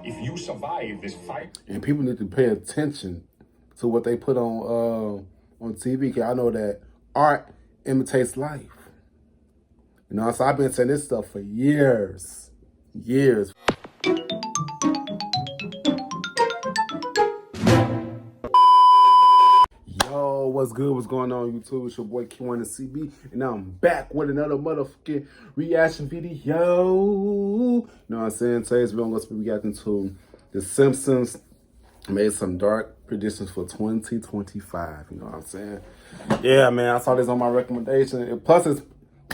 if you survive this fight. And people need to pay attention to what they put on TV. Cause I know that art imitates life. You know, so I've been saying this stuff for years. Years. Yo, what's good? What's going on, YouTube? It's your boy Kewonis CB, and now I'm back with another motherfucking reaction video. You know what I'm saying? Today's video, I'm going to be reacting to The Simpsons. Made some dark predictions for 2025. You know what I'm saying? Yeah, man, I saw this on my recommendation. And plus,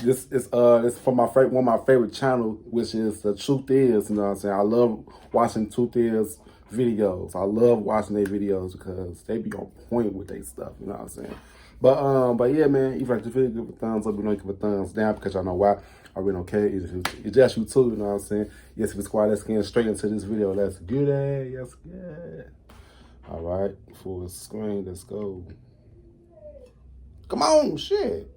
it's from my favorite, one of my favorite channels, which is The Truth Is. You know what I'm saying? I love watching Truth Is videos. I love watching their videos because they be on point with their stuff. You know what I'm saying? But yeah, man, if you like the video, give a thumbs up. You don't give a thumbs down because y'all know why. I really don't care. It's just you too. You know what I'm saying? Yes, if it's quiet, let's get straight into this video. Let's get it. Yes, good. All right, full screen. Let's go. Come on, shit.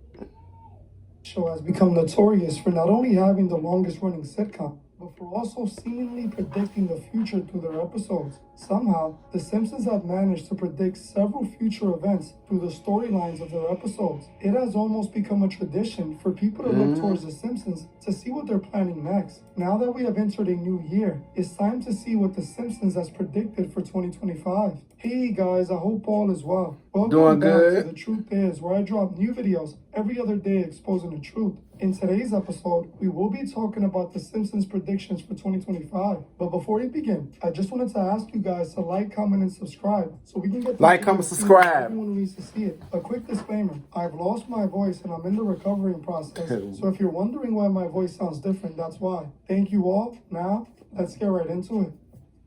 Show has become notorious for not only having the longest running sitcom, but for also seemingly predicting the future through their episodes. Somehow, The Simpsons have managed to predict several future events through the storylines of their episodes. It has almost become a tradition for people to look towards The Simpsons to see what they're planning next. Now that we have entered a new year, it's time to see what The Simpsons has predicted for 2025. Hey guys, I hope all is well. Welcome back to The Truth Is, where I drop new videos every other day exposing the truth. In today's episode, we will be talking about The Simpsons predictions for 2025. But before we begin, I just wanted to ask you guys to like, comment, and subscribe so we can get like, comment, subscribe. Everyone needs to see it. A quick disclaimer: I've lost my voice and I'm in the recovering process. So if you're wondering why my voice sounds different, that's why. Thank you all. Now, let's get right into it.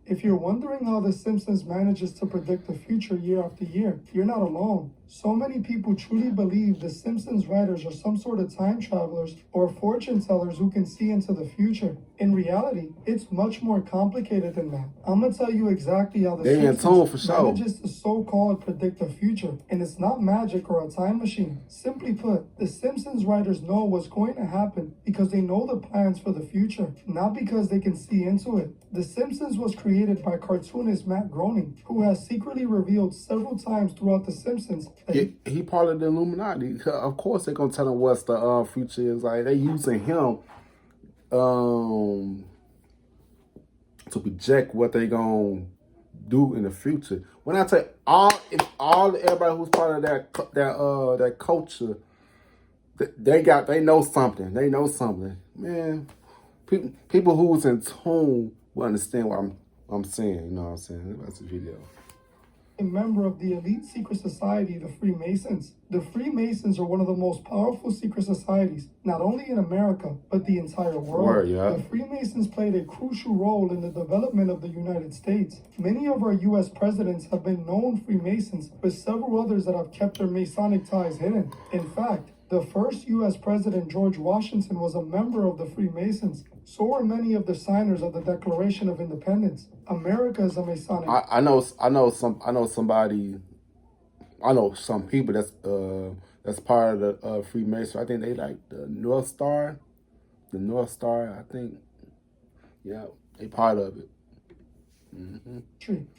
If you're wondering how The Simpsons manages to predict the future year after year, you're not alone. So many people truly believe The Simpsons writers are some sort of time travelers or fortune tellers who can see into the future. In reality, it's much more complicated than that. I'm going to tell you exactly how The Simpsons manages to so-called predict the future. And it's not magic or a time machine. Simply put, The Simpsons writers know what's going to happen because they know the plans for the future, not because they can see into it. The Simpsons was created by cartoonist Matt Groening, who has secretly revealed several times throughout The Simpsons he part of the Illuminati. Of course, they're gonna tell him what's the future is. Like, they using him to project what they gonna do in the future. When I say everybody who's part of that culture, they know something. They know something, man. People who's in tune will understand what I'm saying. You know what I'm saying? That's the video. A member of the elite secret society, the Freemasons. The Freemasons are one of the most powerful secret societies, not only in America, but the entire world. The Freemasons played a crucial role in the development of the United States. Many of our U.S. presidents have been known Freemasons, with several others that have kept their Masonic ties hidden. In fact, the first U.S. President, George Washington, was a member of the Freemasons. So were many of the signers of the Declaration of Independence. America is a Masonic. I know some people that's part of the Freemason. I think they like the North Star. The North Star, I think. Yeah, they part of it.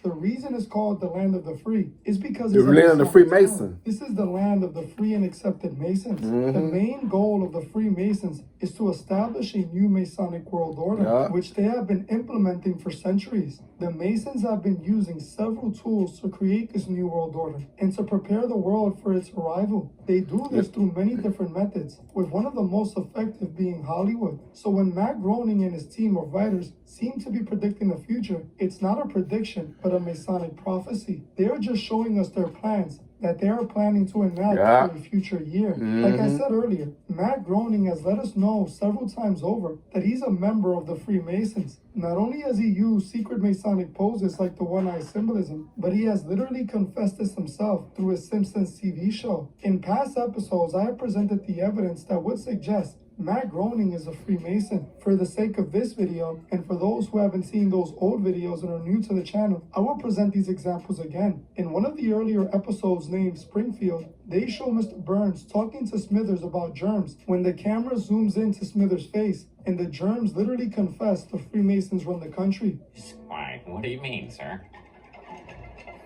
The reason it's called the land of the free is because it's the land of the Freemason. This is the land of the free and accepted Masons. The main goal of the Freemasons is to establish a new Masonic world order, which they have been implementing for centuries. The Masons have been using several tools to create this new world order and to prepare the world for its arrival. They do this through many different methods, with one of the most effective being Hollywood. So when Matt Groening and his team of writers seem to be predicting the future, it's not a prediction, but a Masonic prophecy. They are just showing us their plans that they are planning to enact for a future year. Like I said earlier, Matt Groening has let us know several times over that he's a member of the Freemasons. Not only has he used secret Masonic poses like the one-eye symbolism, but he has literally confessed this himself through his Simpsons TV show. In past episodes, I have presented the evidence that would suggest Matt Groening is a Freemason. For the sake of this video, and for those who haven't seen those old videos and are new to the channel, I will present these examples again. In one of the earlier episodes named Springfield, they show Mr. Burns talking to Smithers about germs when the camera zooms into Smithers' face, and the germs literally confess the Freemasons run the country. Why, What do you mean, sir?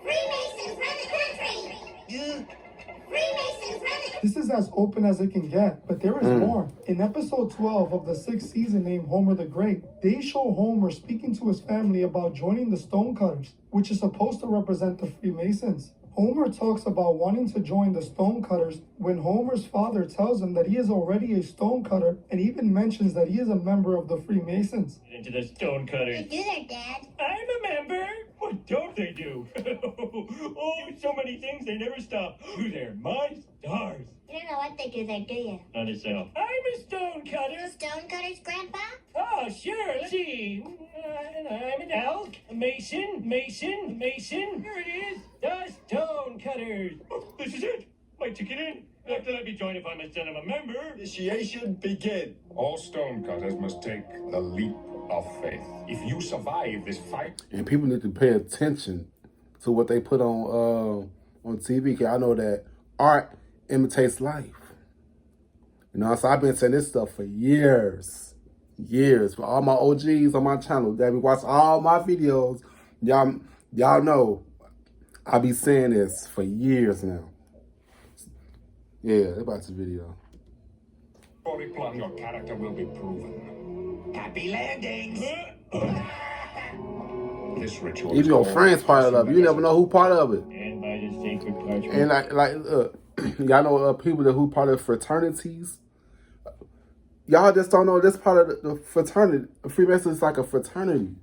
Freemasons run the country! Freemasons run the This is as open as it can get, but there is more. In episode 12 of the 6th season named Homer the Great, they show Homer speaking to his family about joining the Stonecutters, which is supposed to represent the Freemasons. Homer talks about wanting to join the Stonecutters when Homer's father tells him that he is already a stonecutter and even mentions that he is a member of the Freemasons. Into the Stonecutters. They do their dad. I'm a member. What don't they do? Oh, so many things, they never stop. They're my stars. You don't know what they do there, do you? Not a cell. I'm a stonecutter. Stonecutters, Grandpa? Oh, sure. Let's see. I'm an elk, a mason. Here it is. The Stonecutters. Oh, this is it. My ticket in. You have to let me join if I'm a son of a member. Initiation begin. All stonecutters must take the leap of faith. If you survive this fight, And people need to pay attention to what they put on TV. 'Cause I know that art imitates life. You know, so I've been saying this stuff for years. For all my OGs on my channel that be watch all my videos, y'all know I be saying this for years now. Yeah, about this video. before plunge, your character will be proven. Happy landings. This ritual. Even your friends part of it. You never know who part of it. And by the sacred parchment. And y'all know people that who part of fraternities. Y'all just don't know this part of the fraternity. Freemasons is like a fraternity.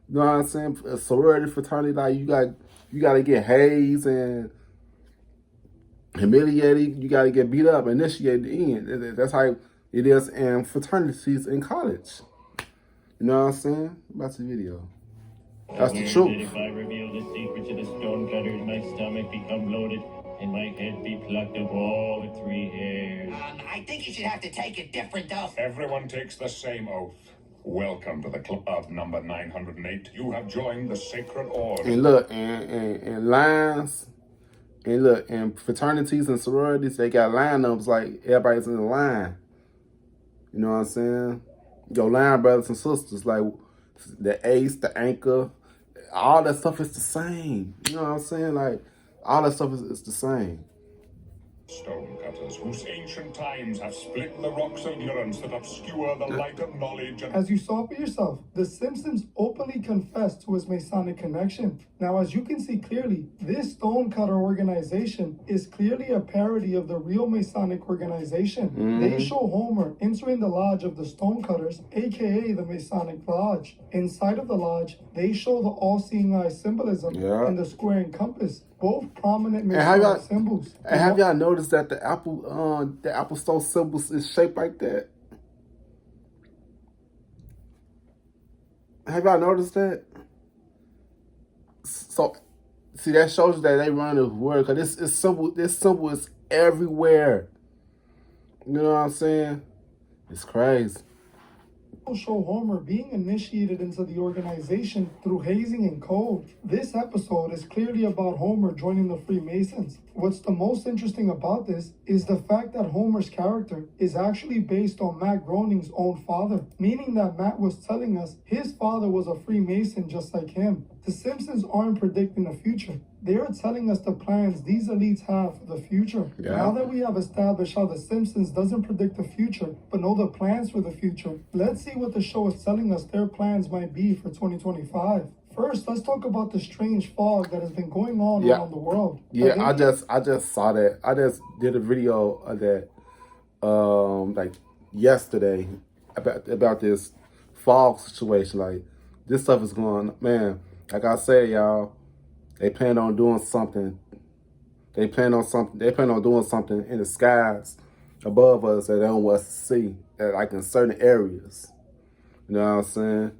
You know what I'm saying? A sorority fraternity, like you got to get hazed and humiliated. You got to get beat up, initiated in. That's how it is in fraternities in college. You know what I'm saying? About the video. That's the truth. If I reveal the secret to the stonecutters, my stomach become loaded and my head be plucked of all the 3 hairs. I think you should have to take a different oath. Everyone takes the same oath. Welcome to the club number 908. You have joined the sacred order. And look, and lines, and look, and fraternities and sororities, they got lineups like everybody's in the line. You know what I'm saying? Your line brothers and sisters, like the ace, the anchor, all that stuff is the same. You know what I'm saying? Like, all that stuff is the same. Stonecutters, whose ancient times have split the rocks of ignorance that obscure the light of knowledge and As you saw for yourself, the Simpsons openly confessed to his Masonic connection. Now, as you can see clearly, this Stonecutter organization is clearly a parody of the real Masonic organization. They show Homer entering the lodge of the Stonecutters, aka the Masonic Lodge. Inside of the lodge, they show the all-seeing eye symbolism and the square and compass, both prominent Masonic symbols. And have y'all noticed that the Apple Store symbols is shaped like that? Have y'all noticed that? So, see, that shows you that they run the world, because this symbol is everywhere. You know what I'm saying? It's crazy. Show Homer being initiated into the organization through hazing and code. This episode is clearly about Homer joining the Freemasons. What's the most interesting about this is the fact that Homer's character is actually based on Matt Groening's own father, meaning that Matt was telling us his father was a Freemason just like him. The Simpsons aren't predicting the future. They are telling us the plans these elites have for the future. Now that we have established how the Simpsons doesn't predict the future, but know the plans for the future, let's see what the show is telling us their plans might be for 2025. First, let's talk about the strange fog that has been going on around the world. Yeah, I just saw that. I just did a video of that like yesterday about this fog situation. Like, this stuff is going on, man. Like I said, y'all, they plan on doing something. They plan on doing something in the skies above us that they don't want us to see, like in certain areas. You know what I'm saying?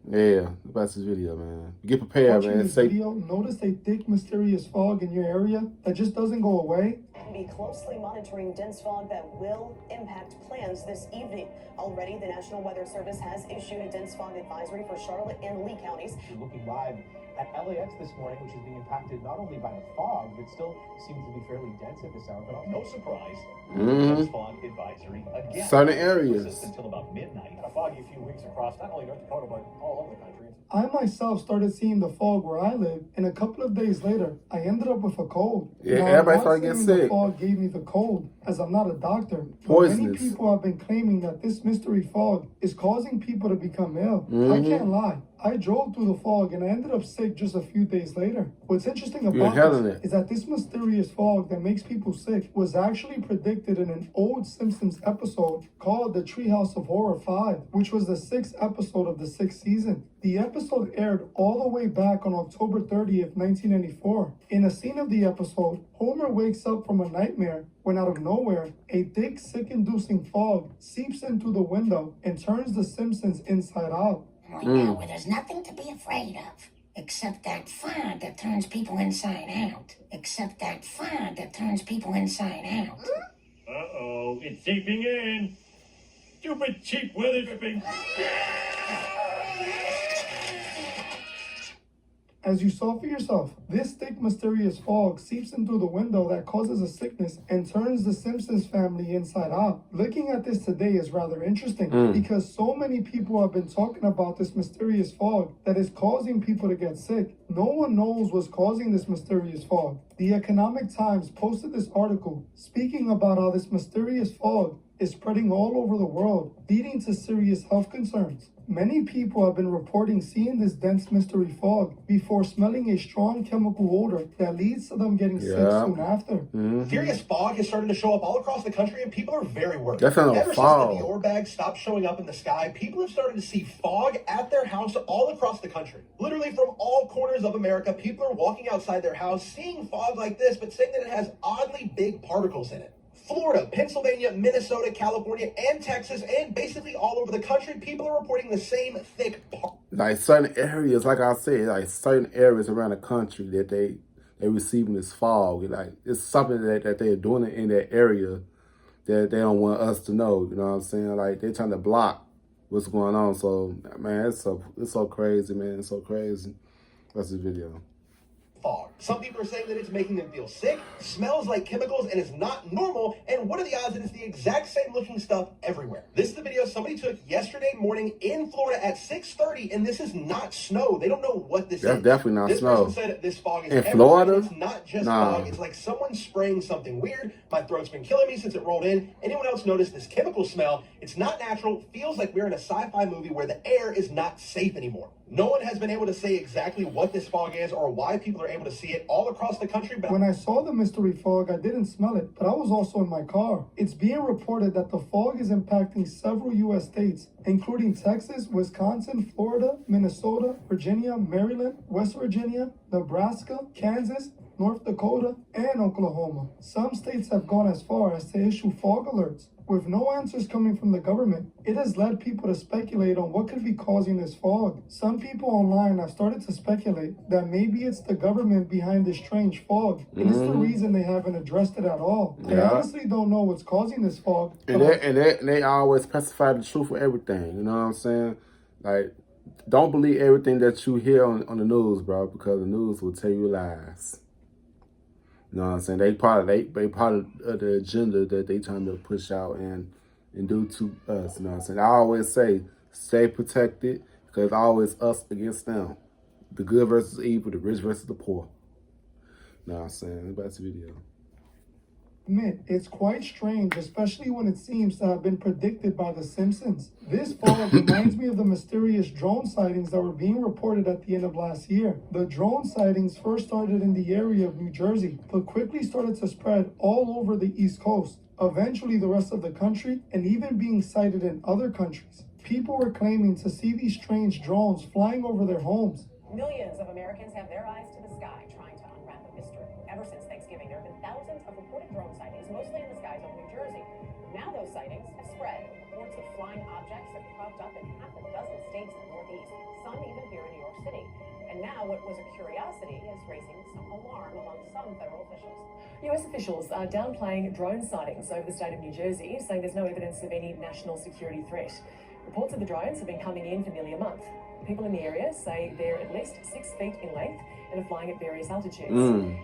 Yeah, about this video, man. Get prepared, Watching man. this video, notice a thick, mysterious fog in your area that just doesn't go away. Be closely monitoring dense fog that will impact plans this evening. Already, the National Weather Service has issued a dense fog advisory for Charlotte and Lee counties. We're looking live at LAX this morning, which is being impacted not only by the fog, but still seems to be fairly dense at this hour. But no surprise, dense fog advisory again. Certain areas. Until about midnight. A foggy few weeks across not only North Dakota but all over the country. I myself started seeing the fog where I live, and a couple of days later, I ended up with a cold. Yeah, now, everybody I'm started not getting saying sick. The fog gave me the cold, as I'm not a doctor. But Poisonous. many people have been claiming that this mystery fog is causing people to become ill. Mm-hmm. I can't lie. I drove through the fog and I ended up sick just a few days later. What's interesting about this is that this mysterious fog that makes people sick was actually predicted in an old Simpsons episode called The Treehouse of Horror 5, which was the 6th episode of the 6th season. The episode aired all the way back on October 30th, 1994. In a scene of the episode, Homer wakes up from a nightmare when out of nowhere, a thick, sick-inducing fog seeps in through the window and turns the Simpsons inside out. Right now, where there's nothing to be afraid of, except that fog that turns people inside out. Except that fog that turns people inside out. Uh-oh, it's seeping in. Stupid cheap weather stripping. As you saw for yourself, this thick, mysterious fog seeps in through the window that causes a sickness and turns the Simpsons family inside out. Looking at this today is rather interesting because so many people have been talking about this mysterious fog that is causing people to get sick. No one knows what's causing this mysterious fog. The Economic Times posted this article speaking about how this mysterious fog is spreading all over the world, leading to serious health concerns. Many people have been reporting seeing this dense mystery fog before smelling a strong chemical odor that leads to them getting sick soon after. Serious fog has started to show up all across the country, and people are very worried. That's not Ever fog. since the Dior bag stopped showing up in the sky, people have started to see fog at their house all across the country. Literally from all corners of America, people are walking outside their house, seeing fog like this, but saying that it has oddly big particles in it. Florida, Pennsylvania, Minnesota, California, and Texas, and basically all over the country, people are reporting the same thick like certain areas, like I said, like certain areas around the country that they receiving this fog. Like it's something that they're doing in that area that they don't want us to know. You know what I'm saying? Like they're trying to block what's going on. So man, it's so crazy, man. It's so crazy. That's the video. fog. Some people are saying that it's making them feel sick, smells like chemicals, and is not normal. And what are the odds that it's the exact same looking stuff everywhere? This is the video somebody took yesterday morning in Florida at 6:30, and this is not snow. They don't know what this is. That's definitely not snow. This person said this fog is in everywhere. Florida? It's not just fog. It's like someone spraying something weird. My throat's been killing me since it rolled in. Anyone else notice this chemical smell? It's not natural. Feels like we're in a sci-fi movie where the air is not safe anymore. No one has been able to say exactly what this fog is or why people are able to see it all across the country. But when I saw the mystery fog, I didn't smell it, but I was also in my car. It's being reported that the fog is impacting several U.S. states, including Texas, Wisconsin, Florida, Minnesota, Virginia, Maryland, West Virginia, Nebraska, Kansas, North Dakota, and Oklahoma. Some states have gone as far as to issue fog alerts. With no answers coming from the government, it has led people to speculate on what could be causing this fog. Some people online have started to speculate that maybe it's the government behind this strange fog, and it's the reason they haven't addressed it at all. I honestly don't know what's causing this fog. And they always specify the truth for everything, you know what I'm saying? Like, don't believe everything that you hear on the news, bro, because the news will tell you lies. You know what I'm saying? They part of the agenda that they trying to push out and do to us. You know what I'm saying? I always say, stay protected, because it's always us against them. The good versus evil, the rich versus the poor. You know what I'm saying? Back to the video. It's quite strange, especially when it seems to have been predicted by The Simpsons. This fog reminds me of the mysterious drone sightings that were being reported at the end of last year. The drone sightings first started in the area of New Jersey, but quickly started to spread all over the East Coast, eventually the rest of the country, and even being sighted in other countries. People were claiming to see these strange drones flying over their homes. Millions of Americans have their eyes to the sky trying to unwrap a mystery. Ever since Thanksgiving, there have been thousands of reported drone sightings, mostly in the skies over New Jersey. Now those sightings have spread. Reports of flying objects have cropped up in half a dozen states in the Northeast, some even here in New York City. And now what was a curiosity is raising some alarm among some federal officials. US officials are downplaying drone sightings over the state of New Jersey, saying there's no evidence of any national security threat. Reports of the drones have been coming in for nearly a month. People in the area say they're at least 6 feet in length and are flying at various altitudes.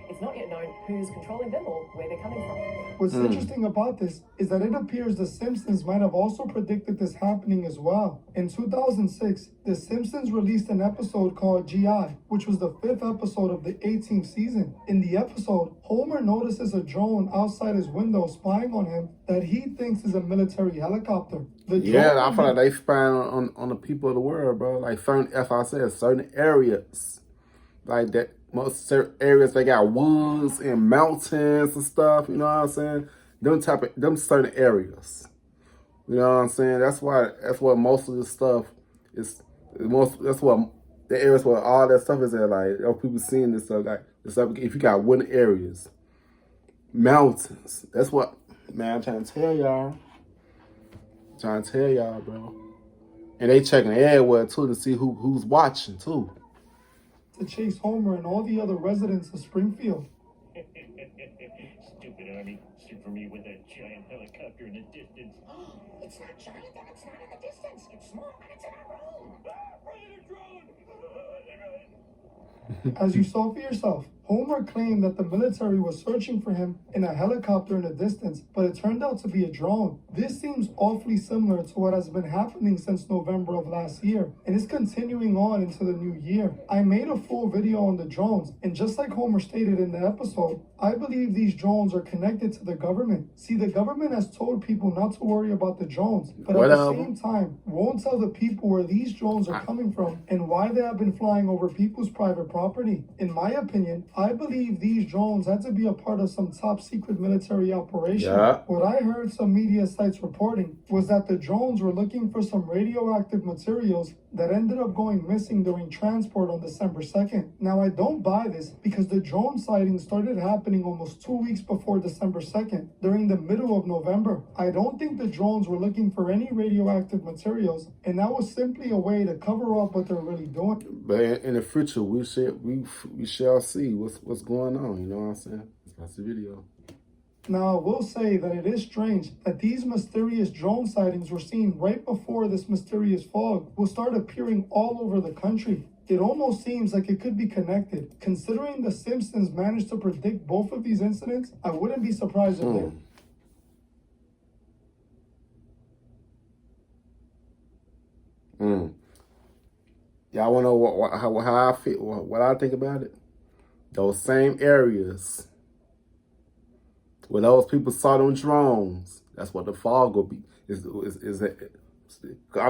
It's not yet known who's controlling them or where they're coming from. What's interesting about this is that it appears The Simpsons might have also predicted this happening as well. In 2006, The Simpsons released an episode called GI, which was the 5th episode of the 18th season. In the episode, Homer notices a drone outside his window spying on him that he thinks is a military helicopter. Yeah, I feel like they spying on the people of the world, bro. Like certain, as I said, certain areas. Like that, most certain areas they got woods and mountains and stuff. You know what I'm saying? Them certain areas. You know what I'm saying? That's what most of this stuff is. That's what the areas where all that stuff is at. Like people seeing this stuff. Like this stuff. If you got wooded areas, mountains. That's what, man. I'm trying to tell y'all. Bro. And they checking everywhere too to see who's watching too. To chase Homer and all the other residents of Springfield. Stupid army. Shoot for me with a giant helicopter in the distance. It's not giant and it's not in the distance. It's small and it's in our room. As you saw for yourself, Homer claimed that the military was searching for him in a helicopter in the distance, but it turned out to be a drone. This seems awfully similar to what has been happening since November of last year, and is continuing on into the new year. I made a full video on the drones, and just like Homer stated in the episode, I believe these drones are connected to the government. See, the government has told people not to worry about the drones, but at the same time, won't tell the people where these drones are coming from and why they have been flying over people's private property. In my opinion, I believe these drones had to be a part of some top secret military operation. Yeah. What I heard some media sites reporting was that the drones were looking for some radioactive materials that ended up going missing during transport on December 2nd. Now, I don't buy this because the drone sighting started happening almost 2 weeks before December 2nd, during the middle of November. I don't think the drones were looking for any radioactive materials, and that was simply a way to cover up what they're really doing. But in the future, we shall see what's going on. You know what I'm saying? That's the video. Now, I will say that it is strange that these mysterious drone sightings were seen right before this mysterious fog will start appearing all over the country. It almost seems like it could be connected. Considering The Simpsons managed to predict both of these incidents, I wouldn't be surprised if they... Y'all want to know how I feel, what I think about it? Those same areas where those people saw them drones, that's what the fog will be. I'm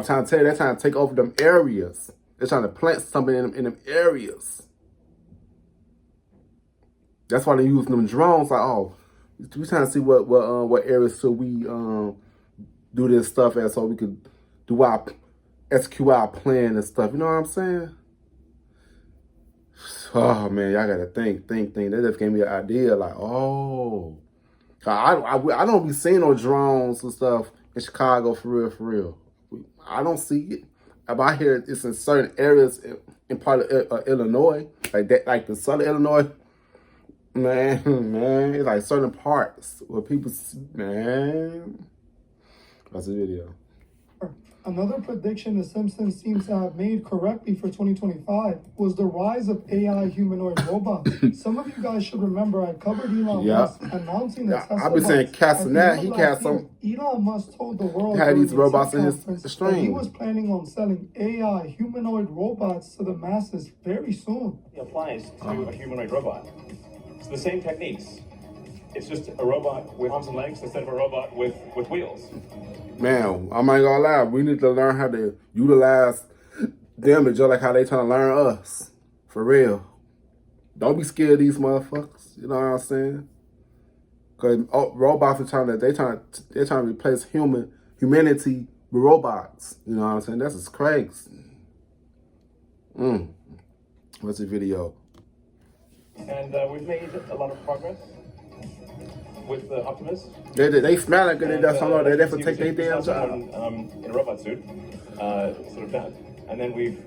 trying to tell you, they're trying to take over them areas. They're trying to plant something in them areas. That's why they're using them drones. Like, oh, we're trying to see what areas should we do this stuff at, so we could do our execute our plan and stuff. You know what I'm saying? Oh man, y'all gotta think. That just gave me an idea. Like, oh, I don't be seeing no drones and stuff in Chicago for real. I don't see it. But I hear it's in certain areas in part of Illinois, like that, like the southern Illinois. Man, it's like certain parts where people, man. That's the video. Another prediction The Simpsons seems to have made correctly for 2025 was the rise of AI humanoid robots. Some of you guys should remember I covered Elon Musk announcing the Tesla. I've been saying Castanet, he had some. Elon Musk told the world had these robots in his stream. He was planning on selling AI humanoid robots to the masses very soon. It applies to a humanoid robot. It's the same techniques. It's just a robot with arms and legs instead of a robot with wheels. Man, I'm not gonna lie. We need to learn how to utilize them just like how they trying to learn us. For real. Don't be scared of these motherfuckers. You know what I'm saying? Because robots are they're trying to replace humanity with robots. You know what I'm saying? That's just crazy. What's the video? And we've made a lot of progress with the Optimus. They smell like they just don't know. They definitely take their damn job. In a robot suit, sort of done. And then we've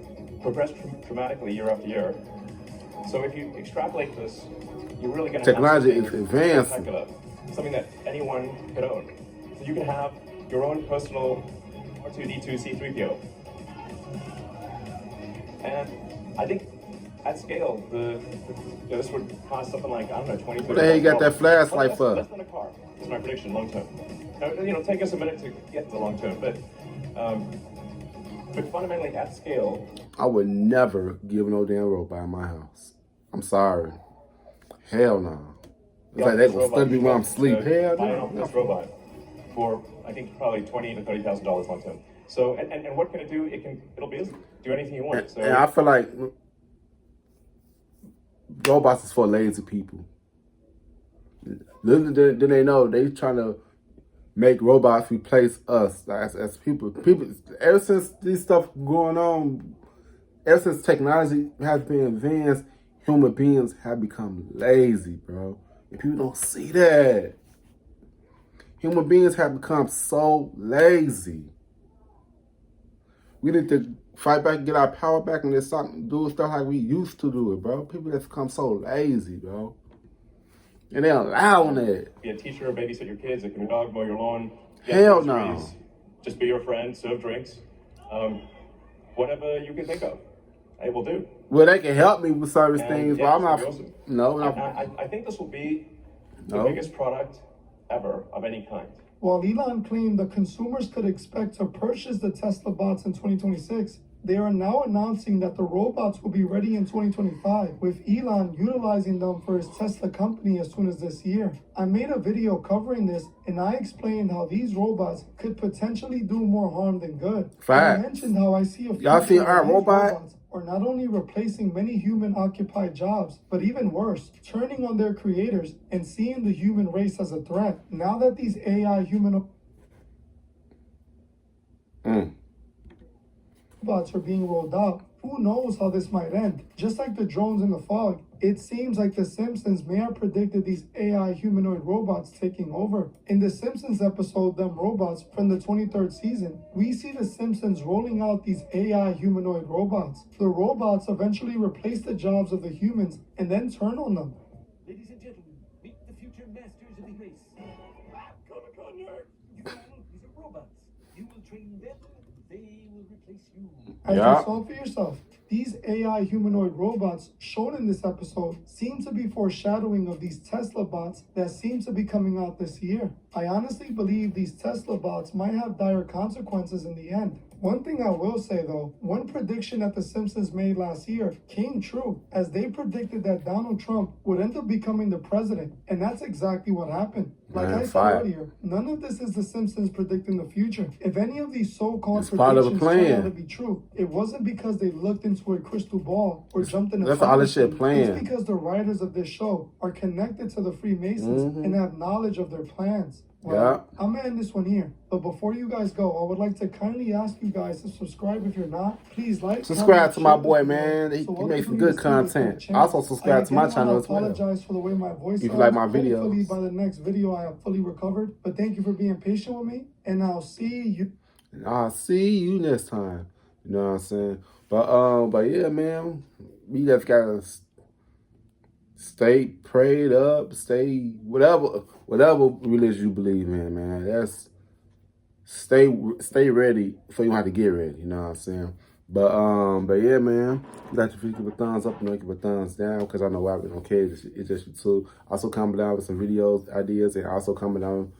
progress dramatically year after year. So if you extrapolate this, you're really going to technology have is advancing. spectacular, something that anyone could own. So you can have your own personal R2D2 C3PO. And I think at scale, this would cost something like, I don't know, 20. What the hell you got that flashlight for? Less than a car. Is my prediction, long term. Now, take us a minute to get to the long term, but fundamentally at scale, I would never give no damn robot in my house. I'm sorry. Hell no. It's like they gonna study me while I'm asleep. Hell no. This robot for I think probably $20,000 to $30,000 long term. So and what can it do? It'll be do anything you want. So and I feel like robots is for lazy people. Then they know they trying to make robots replace us as people. People, ever since this stuff going on, ever since technology has been advanced, human beings have become lazy, bro. And people don't see that. Human beings have become so lazy. We need to fight back and get our power back and do stuff like we used to do it, bro. People have become so lazy, bro. And they're allowing it. Be a teacher or babysit your kids. It can be a dog, mow your lawn. Hell no. Just be your friend, serve drinks. Whatever you can think of, it will do. Well, they can help me with certain things, but I'm not. Awesome. No, I think this will be the biggest product ever of any kind. While Elon claimed that consumers could expect to purchase the Tesla bots in 2026, they are now announcing that the robots will be ready in 2025, with Elon utilizing them for his Tesla company as soon as this year. I made a video covering this, and I explained how these robots could potentially do more harm than good. Fact. I mentioned how I see a future y'all see our where these robot? robots are not only replacing many human-occupied jobs, but even worse, turning on their creators and seeing the human race as a threat. Now that these AI robots are being rolled out, who knows how this might end? Just like the drones in the fog, it seems like the Simpsons may have predicted these AI humanoid robots taking over. In the Simpsons episode, Them Robots, from the 23rd season, we see the Simpsons rolling out these AI humanoid robots. The robots eventually replace the jobs of the humans and then turn on them. Ladies and gentlemen, meet the future masters of the race. Comic-Con nerd! These are robots. You will train them, they will replace you. As you saw for yourself, these AI humanoid robots shown in this episode seem to be foreshadowing of these Tesla bots that seem to be coming out this year. I honestly believe these Tesla bots might have dire consequences in the end. One thing I will say though, one prediction that the Simpsons made last year came true, as they predicted that Donald Trump would end up becoming the president, and that's exactly what happened. Like I said earlier, none of this is the Simpsons predicting the future. If any of these so-called predictions turned out to be true, it wasn't because they looked into a crystal ball or jumped in a That's all this shit playing. It's because the writers of this show are connected to the Freemasons and have knowledge of their plans. Well, I'm gonna end this one here. But before you guys go, I would like to kindly ask you guys to subscribe if you're not. Please like, subscribe to my boy, man. He makes some good content. Also subscribe to my channel as well. I apologize for the way my voice if you like my videos. Hopefully by the next video I have fully recovered. But thank you for being patient with me, and I'll see you. And I'll see you next time. You know what I'm saying? But yeah, man, we just gotta stay prayed up, stay whatever religion you believe in, man. That's stay ready so you don't have to get ready. You know what I'm saying? But yeah, man, you got to give a thumbs up and give a thumbs down, because I know I don't care. It's just you too. Also coming down with some videos, ideas, and also coming down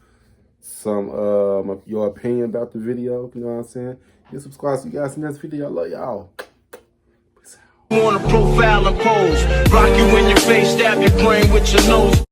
some of your opinion about the video. You know what I'm saying? And subscribe. See you guys in the next video. I love y'all. On a profile and pose, rock you in your face, stab your brain with your nose.